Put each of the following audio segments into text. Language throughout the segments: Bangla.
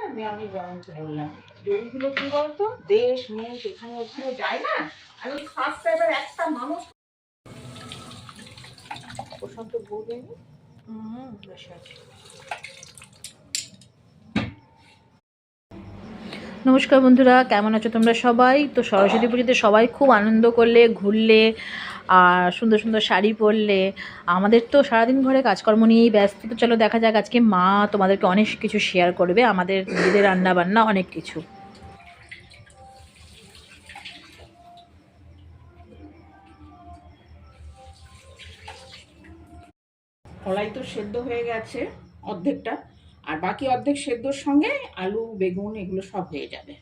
আমি বললাম জমিগুলো কি বলতো দেশ মেশ এখানে ওখানে যায় না। আমি ফার্স্ট টাইমের একটা মানুষ প্রশান্ত বলে বসে আছে। নমস্কার বন্ধুরা, কেমন আছো তোমরা সবাই? তো সরস্বতী পুজোতে সবাই খুব আনন্দ করলে, ঘুরলে আর সুন্দর সুন্দর শাড়ি পরলে। আমাদের তো সারাদিন ঘরে কাজকর্ম নিয়েই ব্যস্ত। তো চলো দেখা যাক, আজকে মা তোমাদেরকে অনেক কিছু শেয়ার করবে, আমাদের নিজেদের রান্না বান্না অনেক কিছু। কলাই তো সেদ্ধ হয়ে গেছে অর্ধেকটা, আর বাকি অর্ধেক সেদ্ধর সঙ্গে আলু বেগুন এগুলো সব হয়ে যাবে।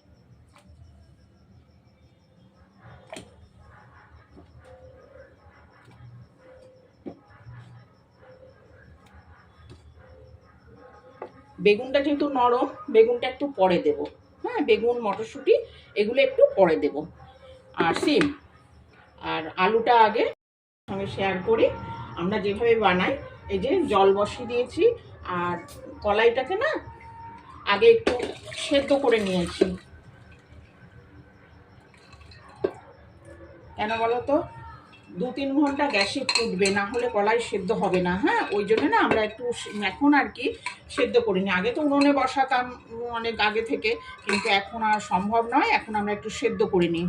বেগুনটা যেহেতু নরম, বেগুনটা একটু পরে দেব। হ্যাঁ, বেগুন মটরশুঁটি এগুলো একটু পরে দেব, আর সিম আর আলুটা আগে সঙ্গে শেয়ার করি। আমরা যেভাবে বানাই, এই যে জল বসিয়ে দিয়েছি, আর কলাইটাকে না আগে একটু সেদ্ধ করে নিয়েছি। কেন বলো তো, 2-3 ঘন্টা গ্যাসে ফুটবে, না হলে কলাই সেদ্ধ হবে না। হ্যাঁ, ওই জন্য না আমরা একটু এখন আর কি সেদ্ধ করিনি। আগে তো উনুনে বসাতাম অনেক আগে থেকে, কিন্তু এখন আর সম্ভব নয়। এখন আমরা একটু সেদ্ধ করে নিই।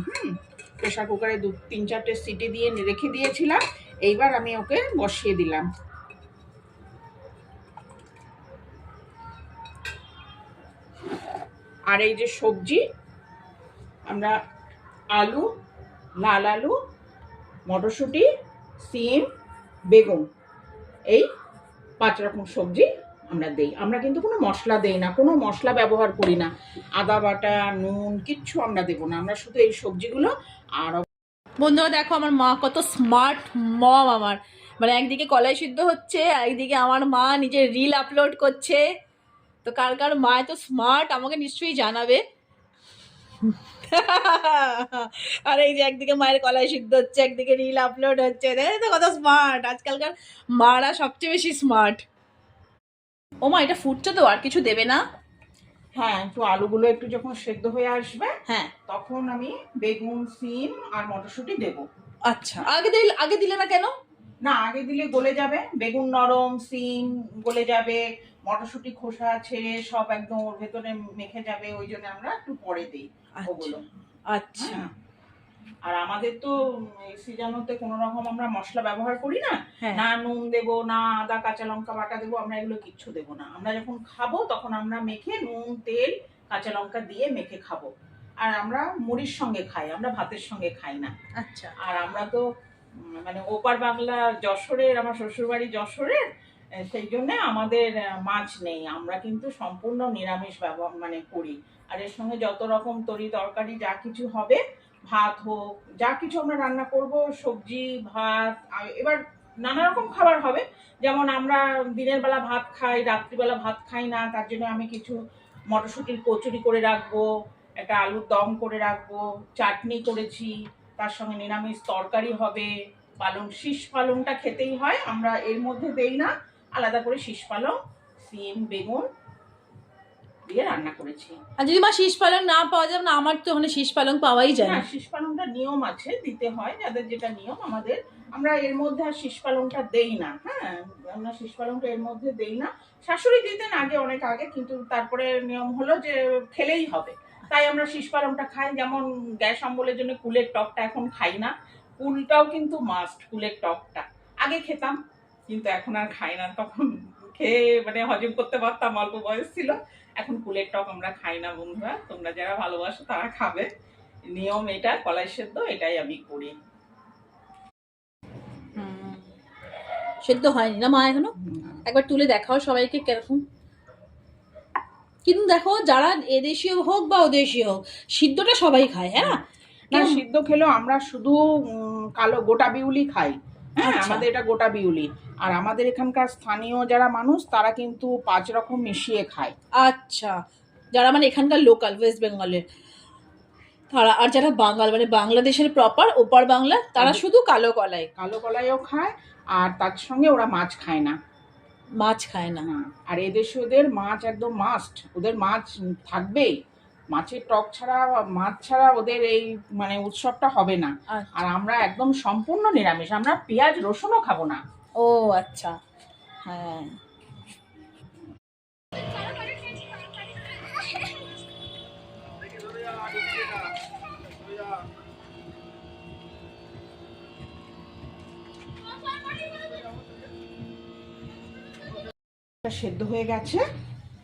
প্রেশার কুকারে 2-3-4টে সিটি দিয়ে রেখে দিয়েছিলাম। এইবার আমি ওকে বসিয়ে দিলাম। আর এই যে সবজি, আমরা আলু, লাল আলু, মটরশুঁটি, সিম, বেগুন, এই 5 রকম সবজি আমরা দেই। আমরা কিন্তু কোনো মশলা দেই না, কোনো মশলা ব্যবহার করি না। আদা বাটা, নুন কিচ্ছু আমরা দেবো না। আমরা শুধু এই সবজিগুলো। আর বন্ধুরা দেখো আমার মা কত স্মার্ট মম আমার, মানে একদিকে কলাই সিদ্ধ হচ্ছে, একদিকে আমার মা নিজের রিল আপলোড করছে। তো কার কার মা এত স্মার্ট আমাকে নিশ্চয়ই জানাবে। আর এই যে একদিকে মায়ের কলাই সিদ্ধ হচ্ছে, একদিকে রিল আপলোড হচ্ছে, দেখো তো কত স্মার্ট। আজকালকার মারা সবচেয়ে বেশি স্মার্ট। ও মা, এটা ফুটছে তো, আর কিছু দেবে না? হ্যাঁ, একটু আলুগুলো একটু যখন সেদ্ধ হয়ে আসবে, হ্যাঁ, তখন আমি বেগুন, সিম আর মটরশুঁটি দেবো। আচ্ছা, আগে দিলে না কেন? না, আগে দিলে গলে যাবে। বেগুন নরম, সিম গলে যাবে, মটরশুঁটি খোসা ছেড়ে সব একদম ওর ভেতরে মেখে যাবে। ওই জন্য আমরা একটু পরে দিই ওগুলো। আচ্ছা। আর আমাদের তো এই সিজনতে কোনো রকম আমরা মশলা ব্যবহার করি না। হ্যাঁ। না নুন দেবো, না আদা কাঁচা লঙ্কা বাটা দেবো, আমরা এগুলো কিচ্ছু দেবো না। আমরা যখন খাবো তখন আমরা মেখে নুন তেল কাঁচা লঙ্কা দিয়ে মেখে খাবো। আর আমরা মুড়ির সঙ্গে খাই, আমরা ভাতের সঙ্গে খাই না। আচ্ছা। আর আমরা তো মানে ওপার বাংলা যশোরের, আমার শ্বশুরবাড়ি যশোরের, সেই জন্য আমাদের মাছ নেই। আমরা কিন্তু সম্পূর্ণ নিরামিষ ব্যবহার মানে করি। আর এর সঙ্গে যত রকম তরি তরকারি যা কিছু হবে, ভাত হোক, যা কিছু আমরা রান্না করব, সবজি ভাত, এবার নানা রকম খাবার হবে। যেমন আমরা দিনের বেলা ভাত খাই, রাত্রিবেলা ভাত খাই না, তার জন্য আমি কিছু মটরশুঁটির কচুরি করে রাখবো, একটা আলুর দম করে রাখবো, চাটনি করেছি, তার সঙ্গে নিরামিষ তরকারি হবে। পালং, শীষ পালংটা খেতেই হয়, আমরা এর মধ্যে দেই না, আলাদা করে শীষ পালং, সিম, বেগুন দিয়ে রান্না করেছি। আর যদি মা শীষ পালং না পাওয়া যাবে না, আমার তো ওখানে শীষ পালং পাওয়াই যায় না। শীষ পালংটা নিয়ম আছে, দিতে হয় যাদের যেটা নিয়ম। আমাদের আমরা এর মধ্যে আর শীষ পালংটা দেই না। হ্যাঁ, আমরা শীষ পালংটা এর মধ্যে দেই না। শাশুড়ি দিতেন আগে, অনেক আগে, কিন্তু তারপরে নিয়ম হলো যে খেলেই হবে, তাই আমরা শীষ পালংটা খাই। যেমন গ্যাস অম্বলের জন্য কুলের টকটা এখন খাই না, কুলটাও কিন্তু মাস্ট। কুলের টকটা আগে খেতাম, কিন্তু এখন আর খাই না। তখন খেয়ে মানে হজম করতে পারতাম, অল্প বয়স ছিল। এখন কুলের টক আমরা খাই না। বন্ধুরা, তোমরা যারা ভালোবাসো তারা খাবে। নিয়ম এটা, কলাই সেদ্ধ এটাই আমি করি। সেদ্ধ হয়নি না মা এখনো? একবার তুলে দেখাও সবাইকে কিরকম। কিন্তু দেখো, যারা এদেশীয় হোক বা ওদেশীয় হোক, সিদ্ধটা সবাই খায়। হ্যাঁ না, সিদ্ধ খেলেও আমরা শুধু কালো গোটা বিউলি খাই। হ্যাঁ, আমাদের এটা গোটা বিউলি। আর আমাদের এখানকার স্থানীয় যারা মানুষ, তারা কিন্তু 5 রকম মিশিয়ে খায়। আচ্ছা, যারা মানে এখানকার লোকাল ওয়েস্ট বেঙ্গলের তারা, আর যারা বাঙাল মানে বাংলাদেশের প্রপার ওপার বাংলা, তারা শুধু কালো কলাই। কালো কলাইও খায়, আর তার সঙ্গে ওরা মাছ খায় না। মাছ খায় না। না, আর এদেশে ওদের মাছ একদম মাস্ট, ওদের মাছ থাকবেই। মাছের টক ছাড়া, মাছ ছাড়া ওদের এই মানে উৎসবটা হবে না। আচ্ছা। আর আমরা একদম সম্পূর্ণ নিরামিষ, আমরা পেঁয়াজ রসুনও খাবো না। ও আচ্ছা, হ্যাঁ। এটা সেদ্ধ হয়ে গেছে,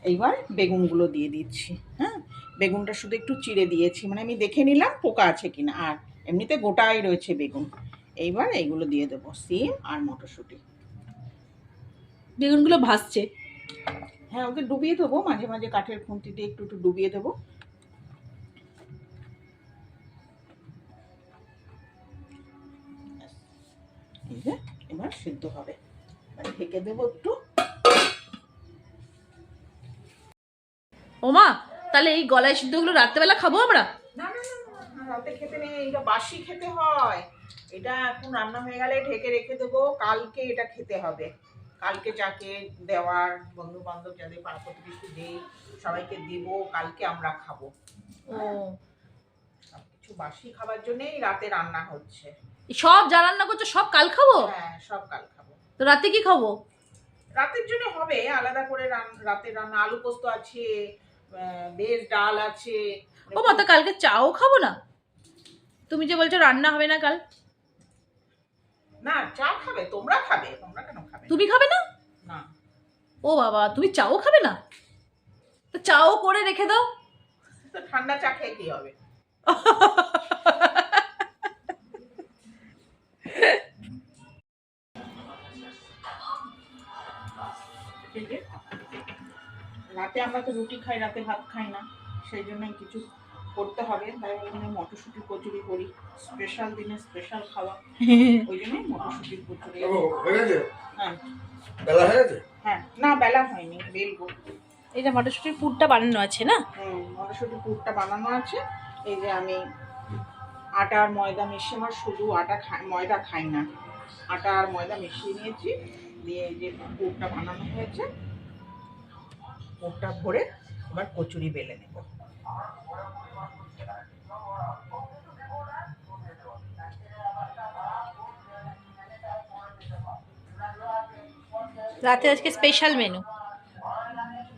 এইবার বেগুনগুলো দিয়ে দিচ্ছি। হ্যাঁ, বেগুনটা শুধু একটু চিড়ে দিয়েছি, মানে আমি দেখে নিলাম পোকা আছে কিনা, আর এমনিতে গোটাই রয়েছে বেগুন। এইবার এইগুলো দিয়ে দেবো, সিম আর মটরশুঁটি। বেগুনগুলো ভাসছে। হ্যাঁ, ওকে ডুবিয়ে দেবো, মাঝে মাঝে কাঠের খুন্তি দিয়ে একটু একটু ডুবিয়ে দেবো। এই যে এবার সিদ্ধ হবে, ঢেকে দেবো একটু। ওমা, তাহলে এই গলায় সিদ্ধগুলো রাত্রেবেলা খাবো আমরা? না না না না, রাতে খেতে নেই, এটা বাসি খেতে হয়। এটা এখন রান্না হয়ে গেলে ঢেকে রেখে দেবো, কালকে এটা খেতে হবে। কালকে যাকে দেওয়ার, বন্ধু বান্ধব যাদের পাড়া প্রতিবেশী দেই, সবাইকে দিব, কালকে আমরা খাবো। ও, সবকিছু বাসি খাবার জন্যই রাতে রান্না হচ্ছে। সব যা রান্না করছো সব কাল খাবো? হ্যাঁ, সব কাল খাবো। তো রাতে কি খাবো? রাতের জন্য হবে আলাদা করে রাতের রান্না, আলু পোস্ত আছে, বেশ ডাল আছে। ও মা, তা কালকে চাও খাবো না? তুমি যে বলছো রান্না হবে না কাল। না, চা খাবে, তোমরা খাবে, তোমরা কেন খাবে? তুমি খাবে না? না। ও বাবা, তুমি চাও খাবে না? তো চাও করে রেখে দাও। তো ঠান্ডা চা খেয়ে কি হবে? রাতে আমরা তো রুটি খাই, রাতে ভাত খাই না, সেই জন্য কিছু করতে হবে। তাই ওখানে মটরশুঁটি কচুরি করি, স্পেশাল দিনে স্পেশাল খাওয়া, ওই জন্যই মটরশুঁটির কচুরি। হ্যাঁ, বেলা হয়ে গেছে? হ্যাঁ, না বেলা হয়নি, বেলবো। এটা মটরশুঁটির পুরটা বানানো আছে না? মটরশুঁটির পুরটা বানানো আছে। এই যে আমি আটা আর ময়দা মিশিয়ে, আমার শুধু আটা ময়দা খাই না, আটা আর ময়দা মিশিয়ে নিয়েছি, দিয়ে এই যে পুরটা বানানো হয়েছে, পুরটা ভরে এবার কচুরি বেলে নেব। রাতে আজকে স্পেশাল মেনু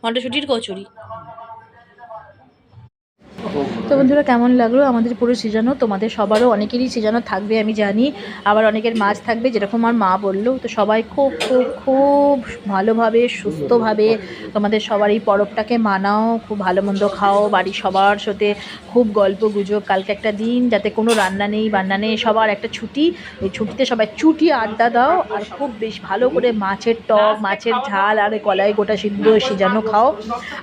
মটরশুঁটির কচুরি। তো বন্ধুরা, কেমন লাগলো আমাদের পুরো সিজনও? তোমাদের সবারও অনেকেরই সিজনও থাকবে আমি জানি, আবার অনেকের মাছ থাকবে, যেরকম আমার মা বললো। তো সবাই খুব খুব খুব ভালোভাবে সুস্থভাবে তোমাদের সবার এই পরবটাকে মানাও, খুব ভালো মন্দ খাও, বাড়ির সবার সাথে খুব গল্প গুজব। কালকে একটা দিন যাতে কোনো রান্না নেই বান্না নেই, সবার একটা ছুটি, ওই ছুটিতে সবাই চুটি আড্ডা দাও, আর খুব বেশ ভালো করে মাছের টক, মাছের ঝাল আর কলাই গোটা সিদ্ধ সিজানো খাও।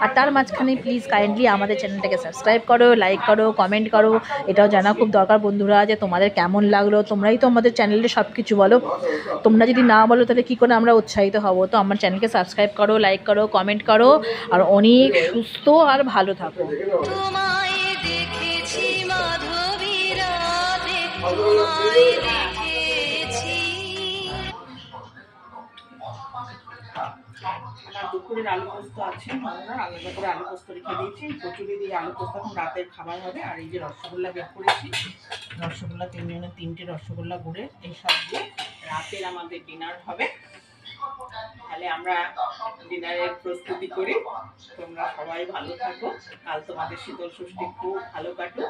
আর তার মাঝখানে প্লিজ কাইন্ডলি আমাদের চ্যানেলটাকে সাবস্ক্রাইব করো, লাইক করো, কমেন্ট করো। এটাও জানা খুব দরকার বন্ধুরা, যে তোমাদের কেমন লাগলো। তোমরাই তো আমাদের চ্যানেলে সব কিছু বলো, তোমরা যদি না বলো তাহলে কী করে আমরা উৎসাহিত হব। তো আমার চ্যানেলকে সাবস্ক্রাইব করো, লাইক করো, কমেন্ট করো, আর অনেক সুস্থ আর ভালো থাকো। তোমায় দেখেছি মাধবী রাতে, তোমায় দেখেছি। আমার দুপুরের আলু পোস্ত আছে, আমরা আলাদা করে আলু পোস্ত রেখে দিয়েছি, কচুরি দিয়ে আলু পোস্ত এখন রাতের খাবার হবে। আর এই যে রসগোল্লা বের করেছি, রসগোল্লা 3 জনের 3টে রসগোল্লা গুড়ে, এইসব দিয়ে রাতের আমাদের ডিনার হবে। তাহলে আমরা ডিনারের প্রস্তুতি করি। তোমরা সবাই ভালো থাকো, কাল তোমাদের শীতল ষষ্ঠী খুব ভালো কাটুক।